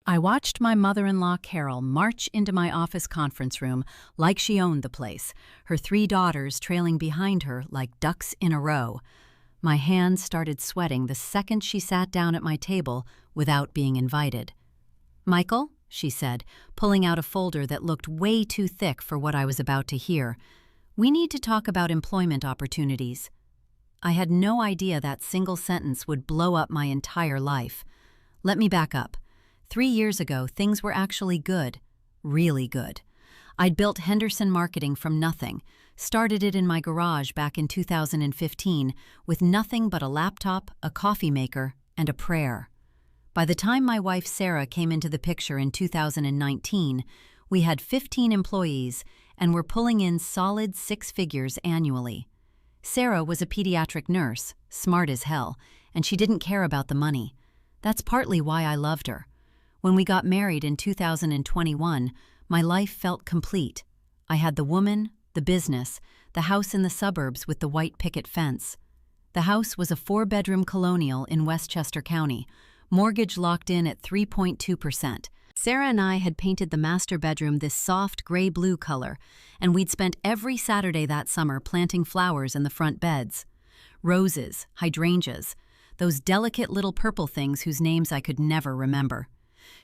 I watched my mother-in-law, Carol, march into my office conference room like she owned the place, her 3 daughters trailing behind her like ducks in a row. My hands started sweating the second she sat down at my table without being invited. "Michael," she said, pulling out a folder that looked way too thick for what I was about to hear, "we need to talk about employment opportunities." I had no idea that single sentence would blow up my entire life. Let me back up. 3 years ago, things were actually good, really good. I'd built Henderson Marketing from nothing, started it in my garage back in 2015 with nothing but a laptop, a coffee maker, and a prayer. By the time my wife Sarah came into the picture in 2019, we had 15 employees and were pulling in solid 6 figures annually. Sarah was a pediatric nurse, smart as hell, and she didn't care about the money. That's partly why I loved her. When we got married in 2021, my life felt complete. I had the woman, the business, the house in the suburbs with the white picket fence. The house was a 4-bedroom colonial in Westchester County, mortgage locked in at 3.2%. Sarah and I had painted the master bedroom this soft gray-blue color, and we'd spent every Saturday that summer planting flowers in the front beds. Roses, hydrangeas, those delicate little purple things whose names I could never remember.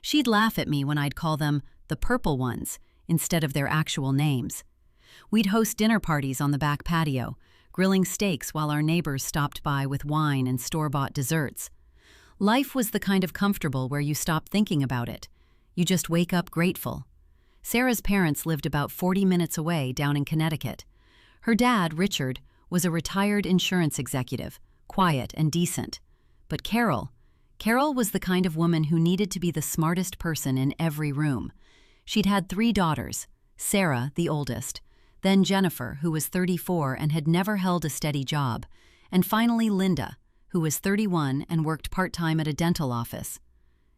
She'd laugh at me when I'd call them the purple ones instead of their actual names. We'd host dinner parties on the back patio, grilling steaks while our neighbors stopped by with wine and store-bought desserts. Life was the kind of comfortable where you stop thinking about it. You just wake up grateful. Sarah's parents lived about 40 minutes away down in Connecticut. Her dad, Richard, was a retired insurance executive, quiet and decent. But Carol was the kind of woman who needed to be the smartest person in every room. She'd had 3 daughters, Sarah, the oldest, then Jennifer, who was 34 and had never held a steady job, and finally Linda, who was 31 and worked part-time at a dental office.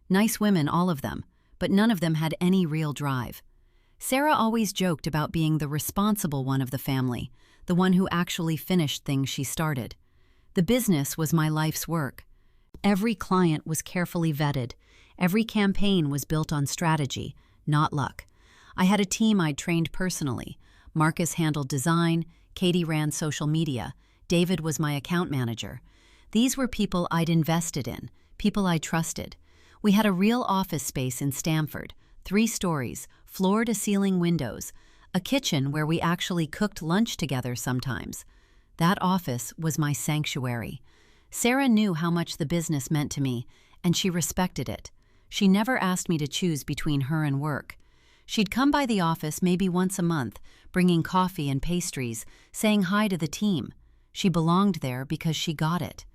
Nice women, all of them, but none of them had any real drive. Sarah always joked about being the responsible one of the family, the one who actually finished things she started. The business was my life's work. Every client was carefully vetted. Every campaign was built on strategy, not luck. I had a team I'd trained personally. Marcus handled design, Katie ran social media, David was my account manager. These were people I'd invested in, people I trusted. We had a real office space in Stamford, 3 stories, floor-to-ceiling windows, a kitchen where we actually cooked lunch together sometimes. That office was my sanctuary. Sarah knew how much the business meant to me, and she respected it. She never asked me to choose between her and work. She'd come by the office maybe once a month, bringing coffee and pastries, saying hi to the team. She belonged there because she got it.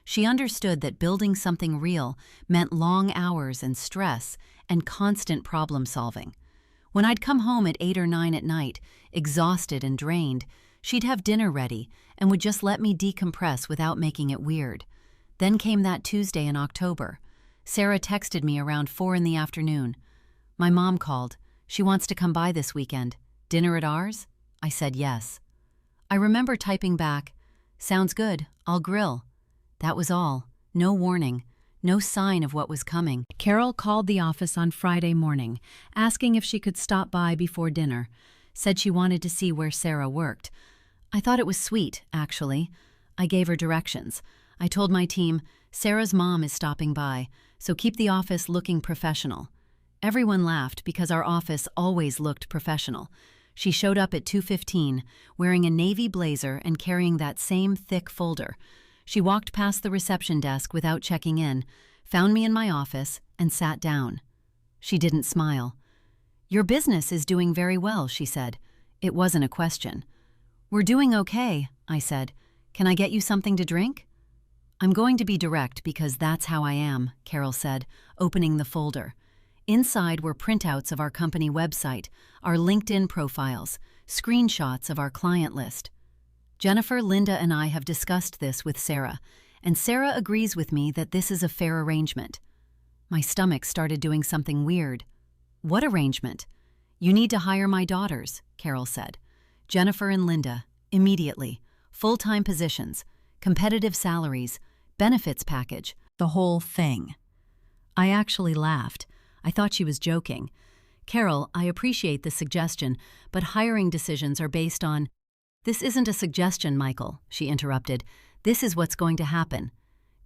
She understood that building something real meant long hours and stress and constant problem-solving. When I'd come home at 8 or 9 at night, exhausted and drained, she'd have dinner ready and would just let me decompress without making it weird. Then came that Tuesday in October. Sarah texted me around 4 in the afternoon. "My mom called. She wants to come by this weekend. Dinner at ours?" I said yes. I remember typing back, "Sounds good, I'll grill." That was all. No warning. No sign of what was coming. Carol called the office on Friday morning, asking if she could stop by before dinner. Said she wanted to see where Sarah worked. I thought it was sweet, actually. I gave her directions. I told my team, "Sarah's mom is stopping by, so keep the office looking professional." Everyone laughed because our office always looked professional. She showed up at 2:15, wearing a navy blazer and carrying that same thick folder. She walked past the reception desk without checking in, found me in my office, and sat down. She didn't smile. "Your business is doing very well," she said. It wasn't a question. "We're doing okay," I said. "Can I get you something to drink?" "I'm going to be direct because that's how I am," Carol said, opening the folder. Inside were printouts of our company website, our LinkedIn profiles, screenshots of our client list. Jennifer, Linda, and I have discussed this with Sarah, and Sarah agrees with me that this is a fair arrangement. My stomach started doing something weird. "What arrangement?" "You need to hire my daughters," Carol said. "Jennifer and Linda, immediately. Full-time positions, competitive salaries, benefits package, the whole thing." I actually laughed. I thought she was joking. Carol, I appreciate the suggestion, but hiring decisions are based on— This isn't a suggestion, Michael, she interrupted. This is what's going to happen.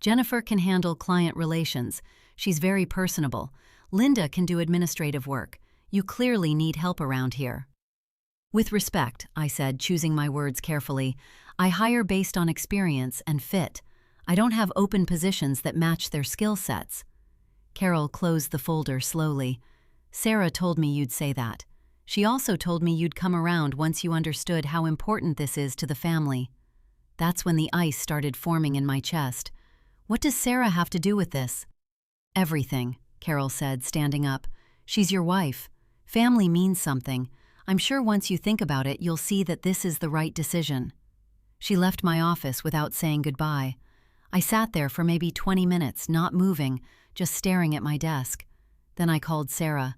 Jennifer can handle client relations. She's very personable. Linda can do administrative work. You clearly need help around here. With respect, I said, choosing my words carefully, I hire based on experience and fit. I don't have open positions that match their skill sets. Carol closed the folder slowly. Sarah told me you'd say that. She also told me you'd come around once you understood how important this is to the family. That's when the ice started forming in my chest. What does Sarah have to do with this? Everything, Carol said, standing up. She's your wife. Family means something. I'm sure once you think about it, you'll see that this is the right decision. She left my office without saying goodbye. I sat there for maybe 20 minutes, not moving, just staring at my desk. Then I called Sarah.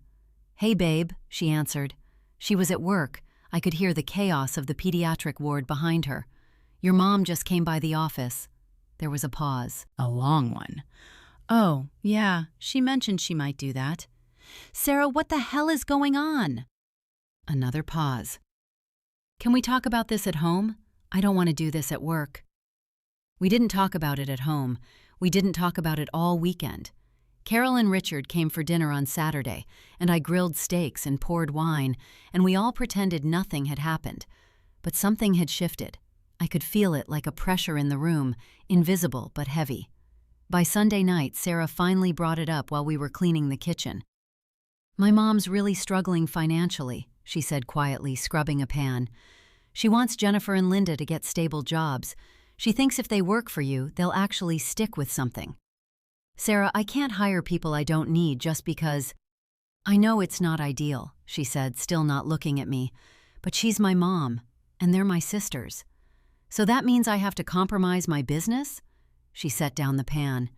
Hey, babe, she answered. She was at work. I could hear the chaos of the pediatric ward behind her. Your mom just came by the office. There was a pause. A long one. Oh, yeah, she mentioned she might do that. Sarah, what the hell is going on? Another pause. Can we talk about this at home? I don't want to do this at work. We didn't talk about it at home. We didn't talk about it all weekend. Carol and Richard came for dinner on Saturday, and I grilled steaks and poured wine, and we all pretended nothing had happened. But something had shifted. I could feel it like a pressure in the room, invisible but heavy. By Sunday night, Sarah finally brought it up while we were cleaning the kitchen. My mom's really struggling financially, she said quietly, scrubbing a pan. She wants Jennifer and Linda to get stable jobs. She thinks if they work for you, they'll actually stick with something. Sarah, I can't hire people I don't need just because— I know it's not ideal, she said, still not looking at me, but she's my mom, and they're my sisters. So that means I have to compromise my business? She set down the pan.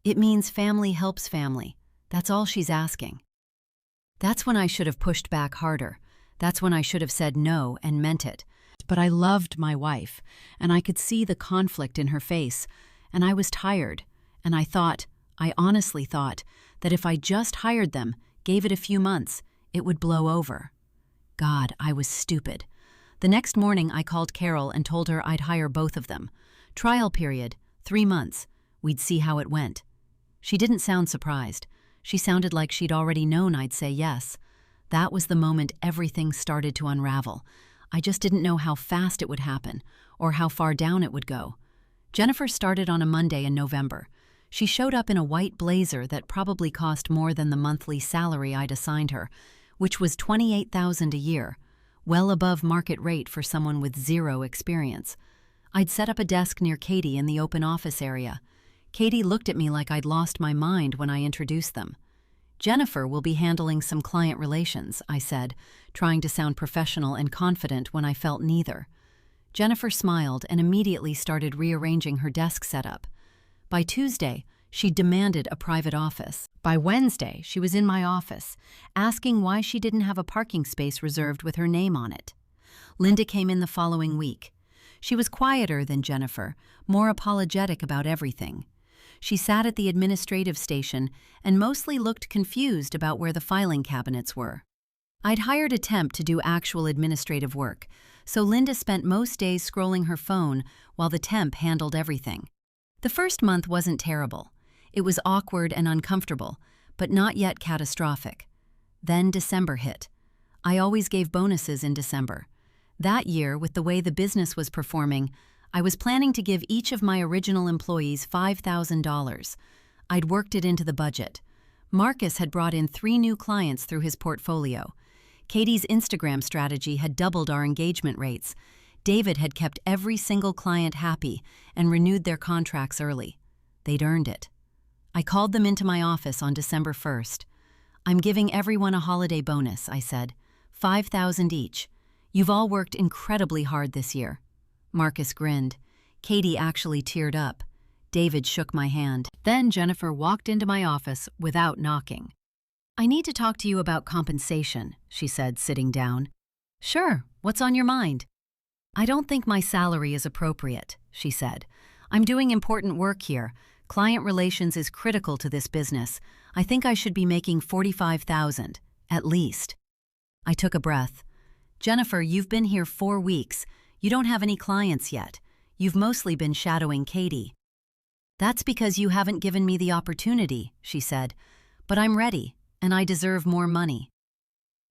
It means family helps family. That's all she's asking. That's when I should have pushed back harder. That's when I should have said no and meant it. But I loved my wife, and I could see the conflict in her face, and I was tired, and I honestly thought, that if I just hired them, gave it a few months, it would blow over. God, I was stupid. The next morning I called Carol and told her I'd hire both of them. Trial period, 3 months. We'd see how it went. She didn't sound surprised. She sounded like she'd already known I'd say yes. That was the moment everything started to unravel. I just didn't know how fast it would happen, or how far down it would go. Jennifer started on a Monday in November. She showed up in a white blazer that probably cost more than the monthly salary I'd assigned her, which was $28,000 a year, well above market rate for someone with zero experience. I'd set up a desk near Katie in the open office area. Katie looked at me like I'd lost my mind when I introduced them. Jennifer will be handling some client relations, I said, trying to sound professional and confident when I felt neither. Jennifer smiled and immediately started rearranging her desk setup. By Tuesday, she demanded a private office. By Wednesday, she was in my office, asking why she didn't have a parking space reserved with her name on it. Linda came in the following week. She was quieter than Jennifer, more apologetic about everything. She sat at the administrative station and mostly looked confused about where the filing cabinets were. I'd hired a temp to do actual administrative work, so Linda spent most days scrolling her phone while the temp handled everything. The first month wasn't terrible. It was awkward and uncomfortable, but not yet catastrophic. Then December hit. I always gave bonuses in December. That year, with the way the business was performing, I was planning to give each of my original employees $5,000. I'd worked it into the budget. Marcus had brought in 3 new clients through his portfolio. Katie's Instagram strategy had doubled our engagement rates. David had kept every single client happy and renewed their contracts early. They'd earned it. I called them into my office on December 1st. I'm giving everyone a holiday bonus, I said. $5,000 each. You've all worked incredibly hard this year. Marcus grinned. Katie actually teared up. David shook my hand. Then Jennifer walked into my office without knocking. I need to talk to you about compensation, she said, sitting down. Sure, what's on your mind? I don't think my salary is appropriate, she said. I'm doing important work here. Client relations is critical to this business. I think I should be making $45,000, at least. I took a breath. Jennifer, you've been here 4 weeks. You don't have any clients yet. You've mostly been shadowing Katie. That's because you haven't given me the opportunity, she said. But I'm ready, and I deserve more money.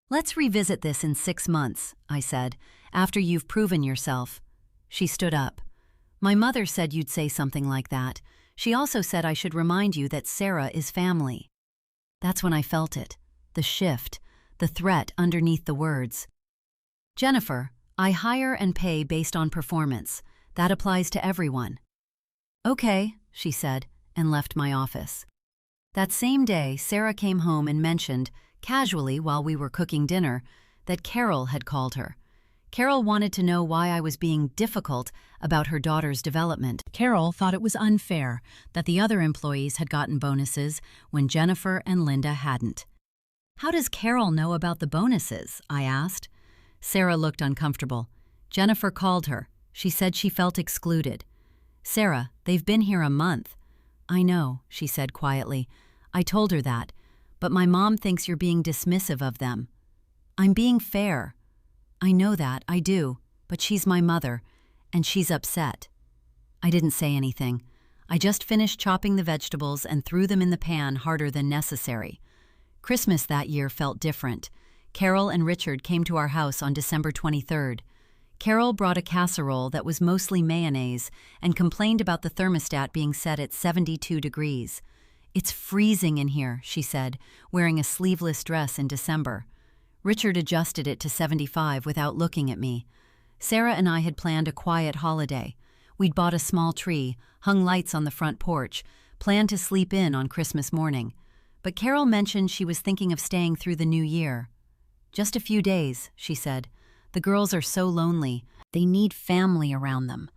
Let's revisit this in 6 months, I said, after you've proven yourself. She stood up. My mother said you'd say something like that. She also said I should remind you that Sarah is family. That's when I felt it, the shift, the threat underneath the words. Jennifer, I hire and pay based on performance. That applies to everyone. Okay, she said, and left my office. That same day, Sarah came home and mentioned, casually while we were cooking dinner, that Carol had called her. Carol wanted to know why I was being difficult about her daughter's development. Carol thought it was unfair that the other employees had gotten bonuses when Jennifer and Linda hadn't. How does Carol know about the bonuses? I asked. Sarah looked uncomfortable. Jennifer called her. She said she felt excluded. Sarah, they've been here a month. I know, she said quietly. I told her that, but my mom thinks you're being dismissive of them. I'm being fair. I know that, I do, but she's my mother, and she's upset. I didn't say anything. I just finished chopping the vegetables and threw them in the pan harder than necessary. Christmas that year felt different. Carol and Richard came to our house on December 23rd. Carol brought a casserole that was mostly mayonnaise and complained about the thermostat being set at 72 degrees. It's freezing in here, she said, wearing a sleeveless dress in December. Richard adjusted it to 75 without looking at me. Sarah and I had planned a quiet holiday. We'd bought a small tree, hung lights on the front porch, planned to sleep in on Christmas morning. But Carol mentioned she was thinking of staying through the new year. Just a few days, she said. The girls are so lonely. They need family around them.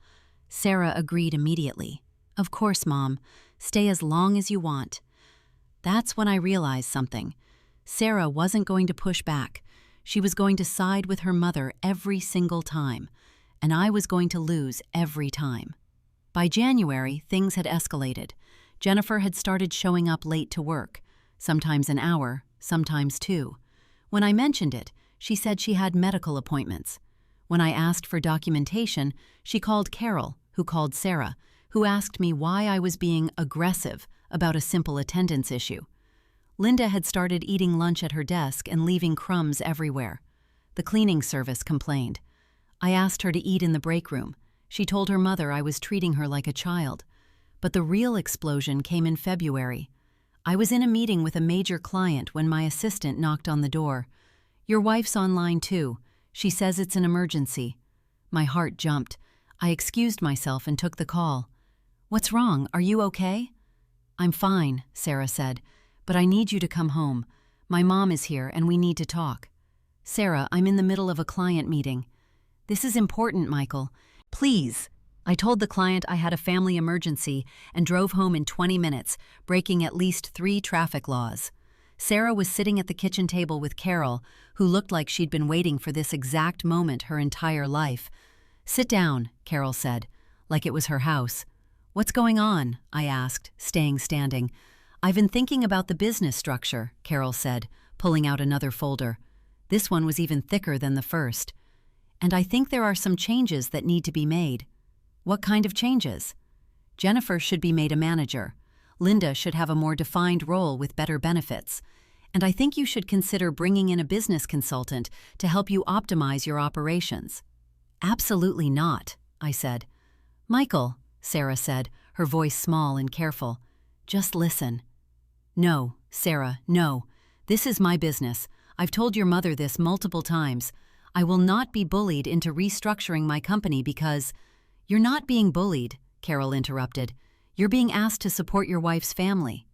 Sarah agreed immediately. Of course, Mom. Stay as long as you want. That's when I realized something. Sarah wasn't going to push back. She was going to side with her mother every single time, and I was going to lose every time. By January, things had escalated. Jennifer had started showing up late to work, sometimes an hour, sometimes 2. When I mentioned it, she said she had medical appointments. When I asked for documentation, she called Carol, who called Sarah, who asked me why I was being aggressive about a simple attendance issue. Linda had started eating lunch at her desk and leaving crumbs everywhere. The cleaning service complained. I asked her to eat in the break room. She told her mother I was treating her like a child. But the real explosion came in February. I was in a meeting with a major client when my assistant knocked on the door. Your wife's online too. She says it's an emergency. My heart jumped. I excused myself and took the call. What's wrong? Are you okay? I'm fine, Sarah said. But I need you to come home. My mom is here and we need to talk. Sarah, I'm in the middle of a client meeting. This is important, Michael. Please. I told the client I had a family emergency and drove home in 20 minutes, breaking at least 3 traffic laws. Sarah was sitting at the kitchen table with Carol, who looked like she'd been waiting for this exact moment her entire life. Sit down, Carol said, like it was her house. What's going on? I asked, staying standing. I've been thinking about the business structure, Carol said, pulling out another folder. This one was even thicker than the first. And I think there are some changes that need to be made. What kind of changes? Jennifer should be made a manager. Linda should have a more defined role with better benefits. And I think you should consider bringing in a business consultant to help you optimize your operations. Absolutely not, I said. Michael, Sarah said, her voice small and careful. Just listen. No, Sarah, no. This is my business. I've told your mother this multiple times. I will not be bullied into restructuring my company because— You're not being bullied, Carol interrupted. You're being asked to support your wife's family.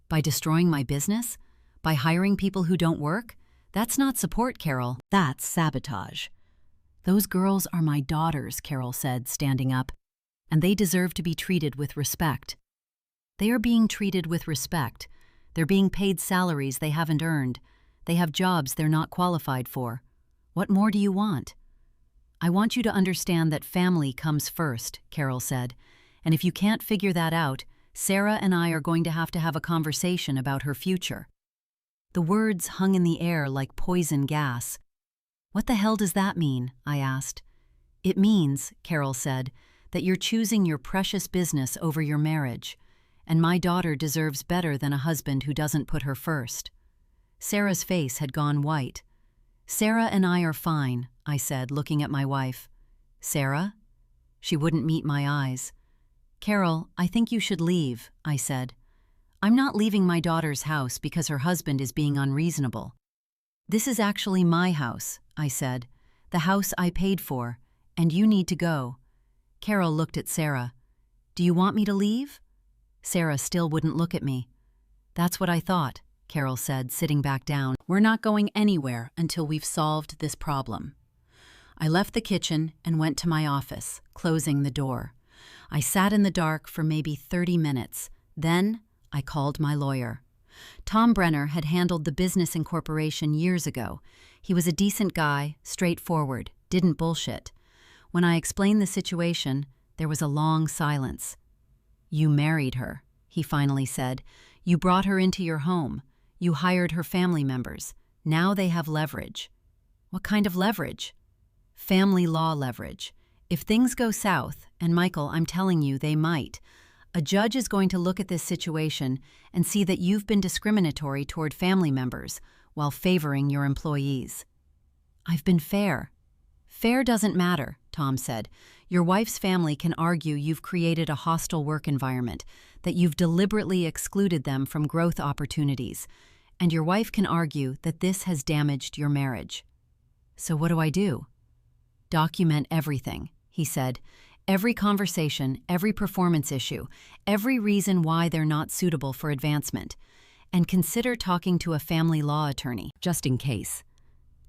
By destroying my business? By hiring people who don't work? That's not support, Carol. That's sabotage. Those girls are my daughters, Carol said, standing up, and they deserve to be treated with respect. They are being treated with respect. They're being paid salaries they haven't earned. They have jobs they're not qualified for. What more do you want? I want you to understand that family comes first, Carol said, and if you can't figure that out, Sarah and I are going to have a conversation about her future." The words hung in the air like poison gas. "What the hell does that mean?" I asked. "It means," Carol said, "that you're choosing your precious business over your marriage, and my daughter deserves better than a husband who doesn't put her first." Sarah's face had gone white. "Sarah and I are fine," I said, looking at my wife. "Sarah?" She wouldn't meet my eyes. "Carol, I think you should leave," I said. "I'm not leaving my daughter's house because her husband is being unreasonable. This is actually my house," I said, "the house I paid for, and you need to go." Carol looked at Sarah. "Do you want me to leave?" Sarah still wouldn't look at me. "That's what I thought," Carol said, sitting back down. "We're not going anywhere until we've solved this problem." I left the kitchen and went to my office, closing the door. I sat in the dark for maybe 30 minutes. Then I called my lawyer. Tom Brenner had handled the business incorporation years ago. He was a decent guy, straightforward, didn't bullshit. When I explained the situation, there was a long silence. "You married her," he finally said. "You brought her into your home. You hired her family members. Now they have leverage." "What kind of leverage?" "Family law leverage. If things go south, and Michael, I'm telling you, they might, a judge is going to look at this situation and see that you've been discriminatory toward family members while favoring your employees." "I've been fair." "Fair doesn't matter," Tom said. "Your wife's family can argue you've created a hostile work environment, that you've deliberately excluded them from growth opportunities, and your wife can argue that this has damaged your marriage." "So what do I do?" "Document everything," he said. "Every conversation, every performance issue, every reason why they're not suitable for advancement. And consider talking to a family law attorney, just in case."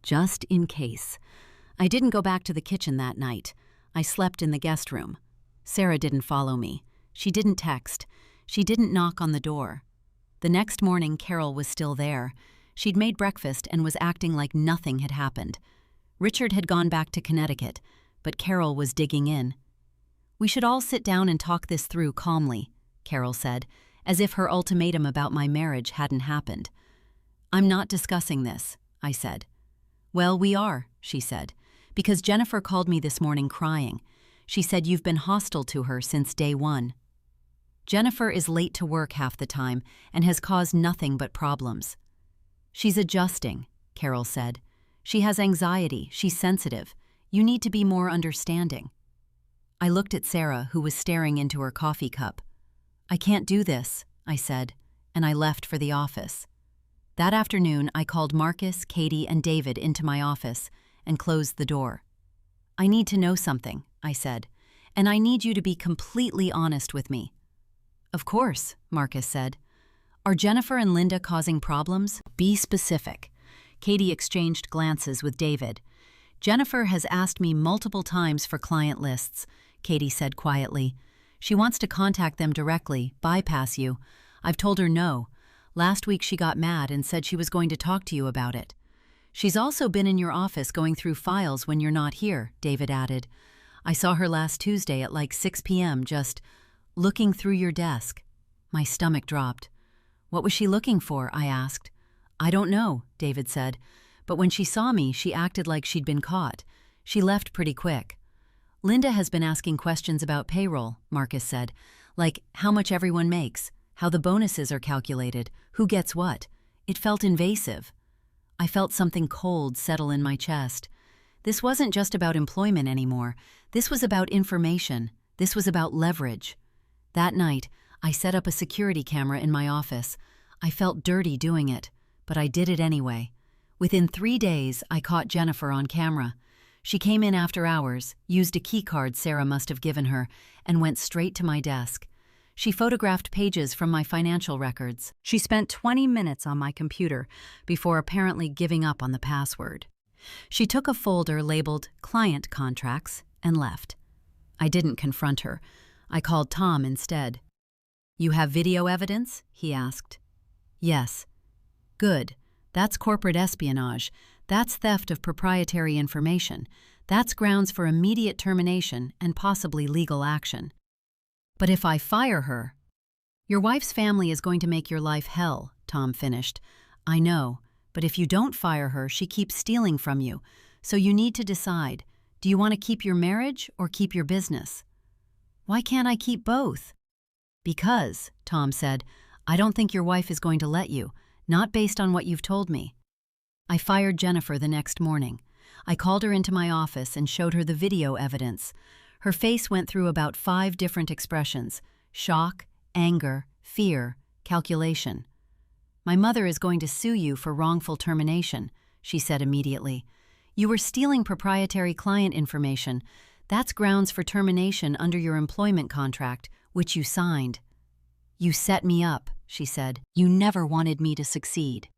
Just in case. I didn't go back to the kitchen that night. I slept in the guest room. Sarah didn't follow me. She didn't text. She didn't knock on the door. The next morning, Carol was still there. She'd made breakfast and was acting like nothing had happened. Richard had gone back to Connecticut, but Carol was digging in. "We should all sit down and talk this through calmly," Carol said, as if her ultimatum about my marriage hadn't happened. "I'm not discussing this," I said. "Well, we are," she said, "because Jennifer called me this morning crying. She said you've been hostile to her since day one." "Jennifer is late to work half the time and has caused nothing but problems." "She's adjusting," Carol said. "She has anxiety, she's sensitive. You need to be more understanding." I looked at Sarah, who was staring into her coffee cup. "I can't do this," I said, and I left for the office. That afternoon, I called Marcus, Katie, and David into my office and closed the door. "I need to know something," I said, "and I need you to be completely honest with me." "Of course," Marcus said. "Are Jennifer and Linda causing problems? Be specific." Katie exchanged glances with David. "Jennifer has asked me multiple times for client lists," Katie said quietly. "She wants to contact them directly, bypass you. I've told her no. Last week she got mad and said she was going to talk to you about it." "She's also been in your office going through files when you're not here," David added. "I saw her last Tuesday at like 6 p.m. just looking through your desk." My stomach dropped. "What was she looking for?" I asked. "I don't know," David said. "But when she saw me, she acted like she'd been caught. She left pretty quick." "Linda has been asking questions about payroll," Marcus said, "like how much everyone makes, how the bonuses are calculated, who gets what." It felt invasive. I felt something cold settle in my chest. This wasn't just about employment anymore. This was about information. This was about leverage. That night, I set up a security camera in my office. I felt dirty doing it, but I did it anyway. Within 3 days, I caught Jennifer on camera. She came in after hours, used a key card Sarah must have given her, and went straight to my desk. She photographed pages from my financial records. She spent 20 minutes on my computer before apparently giving up on the password. She took a folder labeled Client Contracts and left. I didn't confront her. I called Tom instead. "You have video evidence?" he asked. "Yes." "Good. That's corporate espionage. That's theft of proprietary information. That's grounds for immediate termination and possibly legal action." "But if I fire her?" Your wife's family is going to make your life hell, Tom finished. I know, but if you don't fire her, she keeps stealing from you. So you need to decide, do you want to keep your marriage or keep your business? Why can't I keep both? Because, Tom said, I don't think your wife is going to let you, not based on what you've told me. I fired Jennifer the next morning. I called her into my office and showed her the video evidence. Her face went through about 5 different expressions: shock, anger, fear, calculation. My mother is going to sue you for wrongful termination, she said immediately. You were stealing proprietary client information. That's grounds for termination under your employment contract, which you signed. You set me up, she said. You never wanted me to succeed.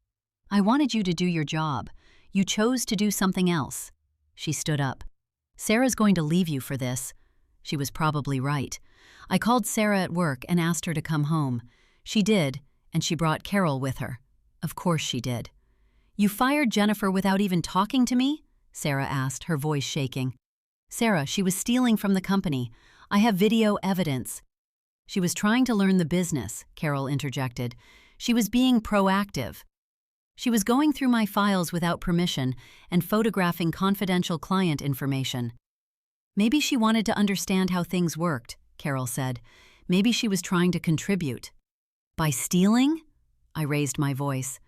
I wanted you to do your job. You chose to do something else. She stood up. Sarah's going to leave you for this. She was probably right. I called Sarah at work and asked her to come home. She did, and she brought Carol with her. Of course she did. You fired Jennifer without even talking to me? Sarah asked, her voice shaking. Sarah, she was stealing from the company. I have video evidence. She was trying to learn the business, Carol interjected. She was being proactive. She was going through my files without permission and photographing confidential client information. Maybe she wanted to understand how things worked, Carol said. Maybe she was trying to contribute. By stealing? I raised my voice.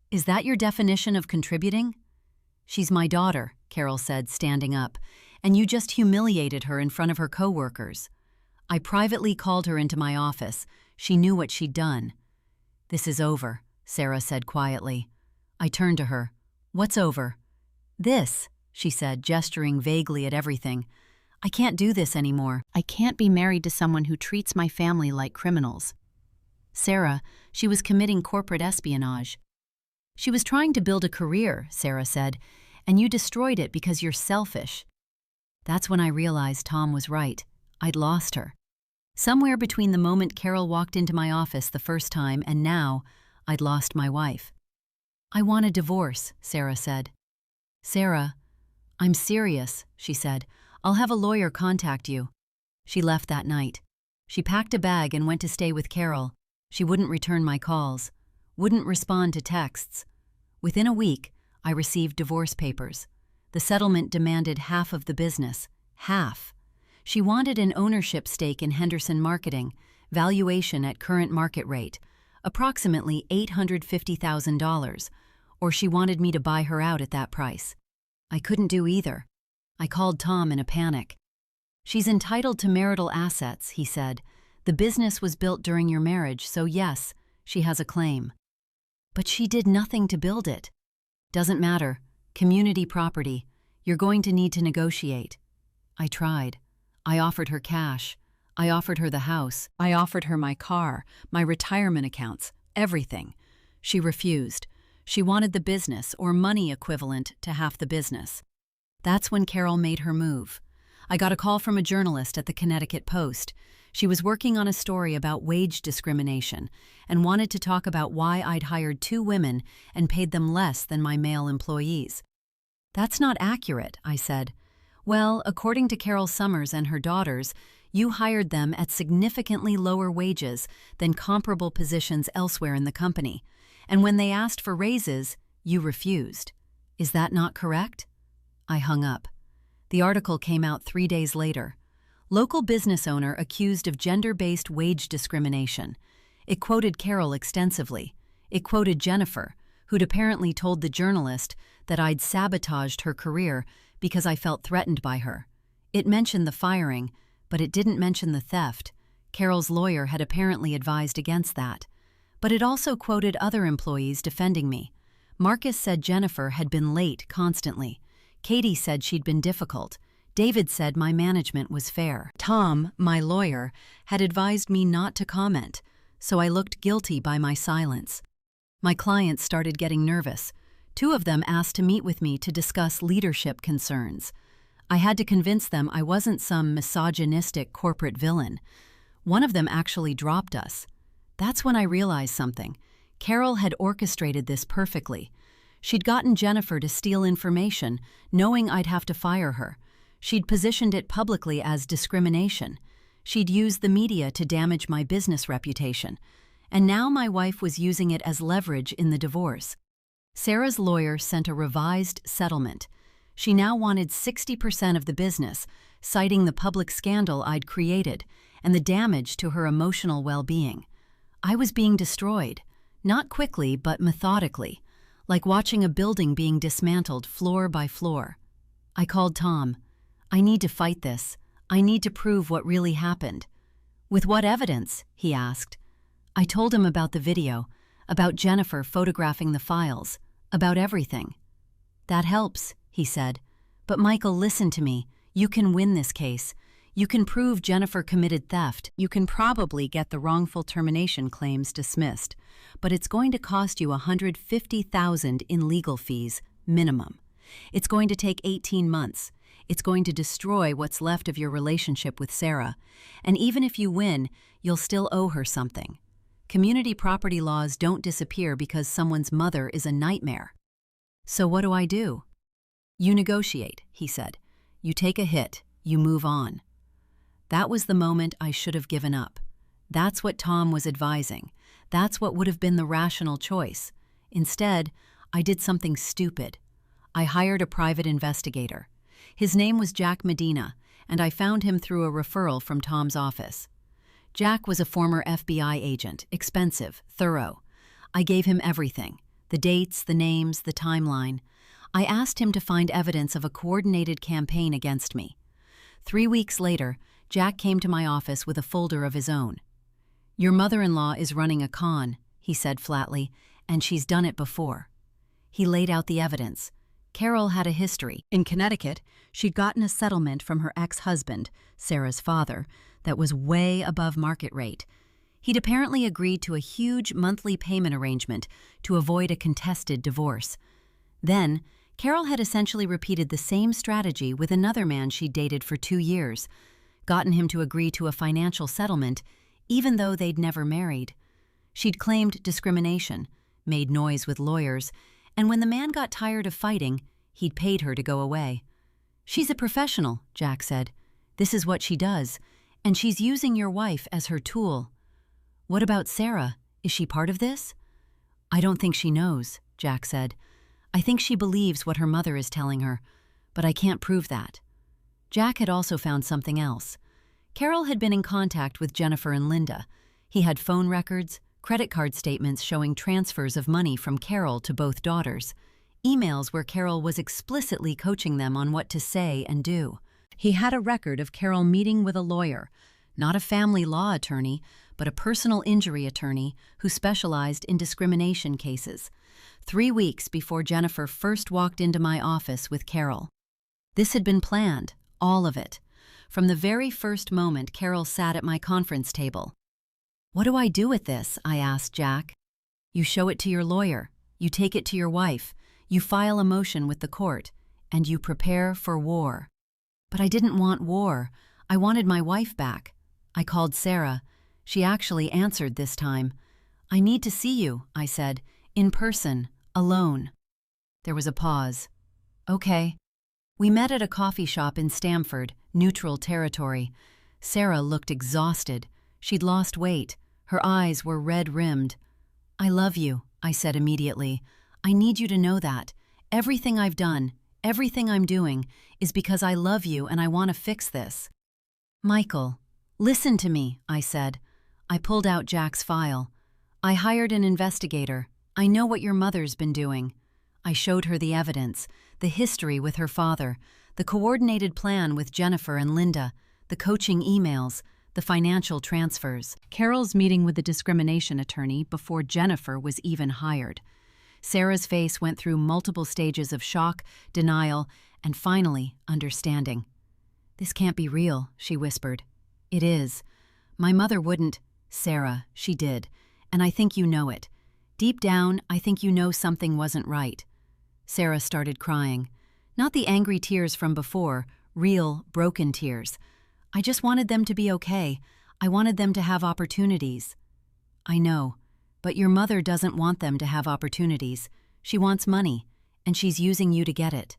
Is that your definition of contributing? She's my daughter, Carol said, standing up, and you just humiliated her in front of her coworkers. I privately called her into my office. She knew what she'd done. This is over, Sarah said quietly. I turned to her. What's over? This, she said, gesturing vaguely at everything. I can't do this anymore. I can't be married to someone who treats my family like criminals. Sarah, she was committing corporate espionage. She was trying to build a career, Sarah said, and you destroyed it because you're selfish. That's when I realized Tom was right. I'd lost her. Somewhere between the moment Carol walked into my office the first time and now, I'd lost my wife. I want a divorce, Sarah said. Sarah, I'm serious, she said. I'll have a lawyer contact you. She left that night. She packed a bag and went to stay with Carol. She wouldn't return my calls, wouldn't respond to texts. Within a week, I received divorce papers. The settlement demanded half of the business. Half. She wanted an ownership stake in Henderson Marketing, valuation at current market rate, approximately $850,000, or she wanted me to buy her out at that price. I couldn't do either. I called Tom in a panic. She's entitled to marital assets, he said. The business was built during your marriage, so yes, she has a claim. But she did nothing to build it. Doesn't matter. Community property. You're going to need to negotiate. I tried. I offered her cash. I offered her the house. I offered her my car, my retirement accounts, everything. She refused. She wanted the business, or money equivalent to half the business. That's when Carol made her move. I got a call from a journalist at the Connecticut Post. She was working on a story about wage discrimination and wanted to talk about why I'd hired 2 women and paid them less than my male employees. That's not accurate, I said. Well, according to Carol Summers and her daughters, you hired them at significantly lower wages than comparable positions elsewhere in the company. And when they asked for raises, you refused. Is that not correct? I hung up. The article came out 3 days later. Local business owner accused of gender-based wage discrimination. It quoted Carol extensively. It quoted Jennifer, who'd apparently told the journalist that I'd sabotaged her career because I felt threatened by her. It mentioned the firing, but it didn't mention the theft. Carol's lawyer had apparently advised against that. But it also quoted other employees defending me. Marcus said Jennifer had been late constantly. Katie said she'd been difficult. David said my management was fair. Tom, my lawyer, had advised me not to comment, so I looked guilty by my silence. My clients started getting nervous. 2 of them asked to meet with me to discuss leadership concerns. I had to convince them I wasn't some misogynistic corporate villain. One of them actually dropped us. That's when I realized something. Carol had orchestrated this perfectly. She'd gotten Jennifer to steal information, knowing I'd have to fire her. She'd positioned it publicly as discrimination. She'd used the media to damage my business reputation, and now my wife was using it as leverage in the divorce. Sarah's lawyer sent a revised settlement. She now wanted 60% of the business, citing the public scandal I'd created and the damage to her emotional well-being. I was being destroyed, not quickly but methodically, like watching a building being dismantled floor by floor. I called Tom. I need to fight this. I need to prove what really happened. With what evidence? He asked. I told him about the video, about Jennifer photographing the files, about everything. That helps, he said. But Michael, listen to me. You can win this case. You can prove Jennifer committed theft. You can probably get the wrongful termination claims dismissed. But it's going to cost you $150,000 in legal fees, minimum. It's going to take 18 months. It's going to destroy what's left of your relationship with Sarah. And even if you win, you'll still owe her something. Community property laws don't disappear because someone's mother is a nightmare. So what do? You negotiate, he said. You take a hit, you move on. That was the moment I should have given up. That's what Tom was advising. That's what would have been the rational choice. Instead, I did something stupid. I hired a private investigator. His name was Jack Medina, and I found him through a referral from Tom's office. Jack was a former FBI agent, expensive, thorough. I gave him everything, the dates, the names, the timeline. I asked him to find evidence of a coordinated campaign against me. 3 weeks later, Jack came to my office with a folder of his own. Your mother-in-law is running a con, he said flatly, and she's done it before. He laid out the evidence. Carol had a history. In Connecticut, she'd gotten a settlement from her ex-husband, Sarah's father, that was way above market rate. He'd apparently agreed to a huge monthly payment arrangement to avoid a contested divorce. Then, Carol had essentially repeated the same strategy with another man she'd dated for 2 years, gotten him to agree to a financial settlement, even though they'd never married. She'd claimed discrimination, made noise with lawyers, and when the man got tired of fighting, he'd paid her to go away. She's a professional, Jack said. This is what she does, and she's using your wife as her tool. What about Sarah? Is she part of this? I don't think she knows, Jack said. I think she believes what her mother is telling her, but I can't prove that. Jack had also found something else. Carol had been in contact with Jennifer and Linda. He had phone records, credit card statements showing transfers of money from Carol to both daughters, emails where Carol was explicitly coaching them on what to say and do. He had a record of Carol meeting with a lawyer, not a family law attorney, but a personal injury attorney who specialized in discrimination cases, 3 weeks before Jennifer first walked into my office with Carol. This had been planned, all of it. From the very first moment Carol sat at my conference table. What do I do with this? I asked Jack. You show it to your lawyer, you take it to your wife, you file a motion with the court, and you prepare for war. But I didn't want war. I wanted my wife back. I called Sarah. She actually answered this time. I need to see you, I said, in person, alone. There was a pause. Okay. We met at a coffee shop in Stamford, neutral territory. Sarah looked exhausted. She'd lost weight. Her eyes were red-rimmed. I love you, I said immediately. I need you to know that. Everything I've done, everything I'm doing, is because I love you and I want to fix this. Michael, listen to me, I said. I pulled out Jack's file. I hired an investigator. I know what your mother's been doing. I showed her the evidence, the history with her father, the coordinated plan with Jennifer and Linda, the coaching emails, the financial transfers. Carol's meeting with the discrimination attorney before Jennifer was even hired. Sarah's face went through multiple stages of shock, denial, and finally, understanding. This can't be real, she whispered. It is. My mother wouldn't. Sarah, she did. And I think you know it. Deep down, I think you know something wasn't right. Sarah started crying. Not the angry tears from before, real, broken tears. I just wanted them to be okay. I wanted them to have opportunities. I know, but your mother doesn't want them to have opportunities. She wants money, and she's using you to get it.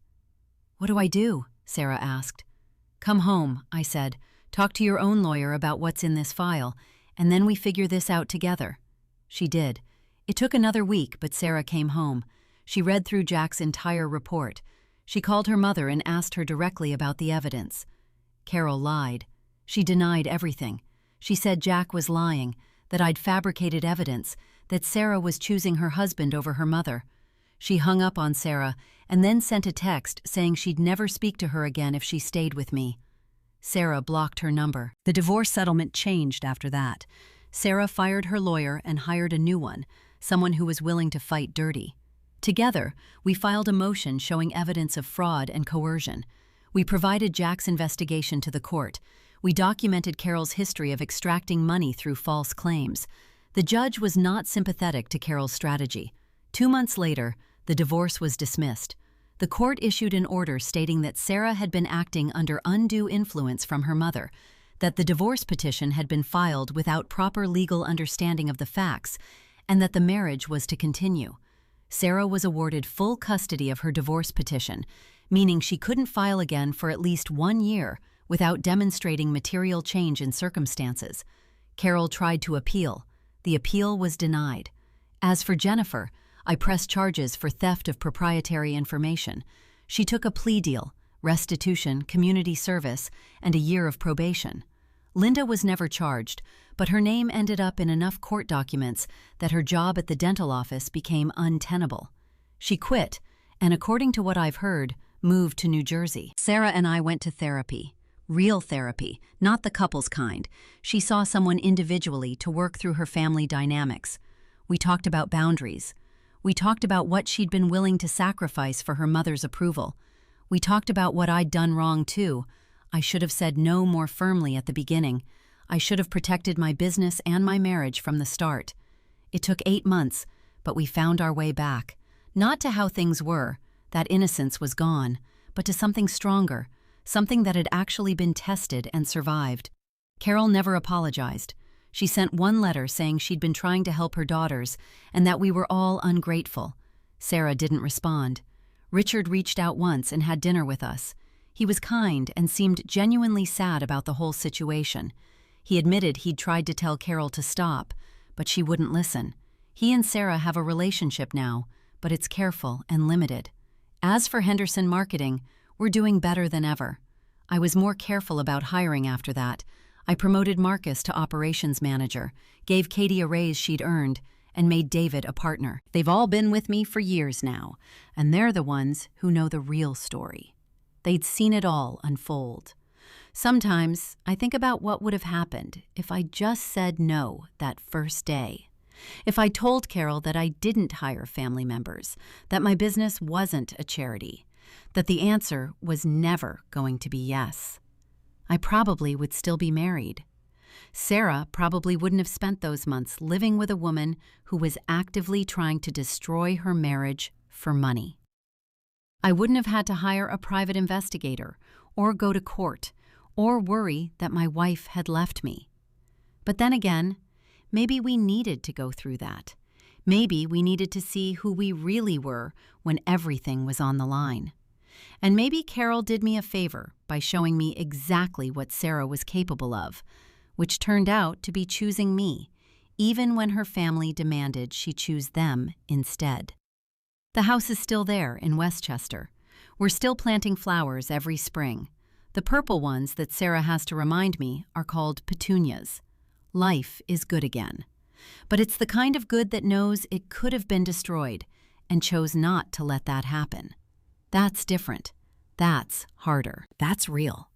What do I do? Sarah asked. Come home, I said. Talk to your own lawyer about what's in this file, and then we figure this out together." She did. It took another week, but Sarah came home. She read through Jack's entire report. She called her mother and asked her directly about the evidence. Carol lied. She denied everything. She said Jack was lying, that I'd fabricated evidence, that Sarah was choosing her husband over her mother. She hung up on Sarah and then sent a text saying she'd never speak to her again if she stayed with me. Sarah blocked her number. The divorce settlement changed after that. Sarah fired her lawyer and hired a new one, someone who was willing to fight dirty. Together, we filed a motion showing evidence of fraud and coercion. We provided Jack's investigation to the court. We documented Carol's history of extracting money through false claims. The judge was not sympathetic to Carol's strategy. 2 months later, the divorce was dismissed. The court issued an order stating that Sarah had been acting under undue influence from her mother, that the divorce petition had been filed without proper legal understanding of the facts, and that the marriage was to continue. Sarah was awarded full custody of her divorce petition, meaning she couldn't file again for at least 1 year without demonstrating material change in circumstances. Carol tried to appeal. The appeal was denied. As for Jennifer, I pressed charges for theft of proprietary information. She took a plea deal, restitution, community service, and a year of probation. Linda was never charged, but her name ended up in enough court documents that her job at the dental office became untenable. She quit, and according to what I've heard, moved to New Jersey. Sarah and I went to therapy. Real therapy, not the couples kind. She saw someone individually to work through her family dynamics. We talked about boundaries. We talked about what she'd been willing to sacrifice for her mother's approval. We talked about what I'd done wrong too. I should have said no more firmly at the beginning. I should have protected my business and my marriage from the start. It took 8 months, but we found our way back. Not to how things were, that innocence was gone, but to something stronger, something that had actually been tested and survived. Carol never apologized. She sent one letter saying she'd been trying to help her daughters and that we were all ungrateful. Sarah didn't respond. Richard reached out once and had dinner with us. He was kind and seemed genuinely sad about the whole situation. He admitted he'd tried to tell Carol to stop, but she wouldn't listen. He and Sarah have a relationship now, but it's careful and limited. As for Henderson Marketing, we're doing better than ever. I was more careful about hiring after that. I promoted Marcus to operations manager, gave Katie a raise she'd earned, and made David a partner. They've all been with me for years now, and they're the ones who know the real story. They'd seen it all unfold. Sometimes I think about what would have happened if I just said no that first day. If I told Carol that I didn't hire family members, that my business wasn't a charity, that the answer was never going to be yes. I probably would still be married. Sarah probably wouldn't have spent those months living with a woman who was actively trying to destroy her marriage for money. I wouldn't have had to hire a private investigator or go to court or worry that my wife had left me. But then again, maybe we needed to go through that. Maybe we needed to see who we really were when everything was on the line. And maybe Carol did me a favor by showing me exactly what Sarah was capable of, which turned out to be choosing me, even when her family demanded she choose them instead. The house is still there in Westchester. We're still planting flowers every spring. The purple ones that Sarah has to remind me are called petunias. Life is good again. But it's the kind of good that knows it could have been destroyed and chose not to let that happen. That's different. That's harder. That's real.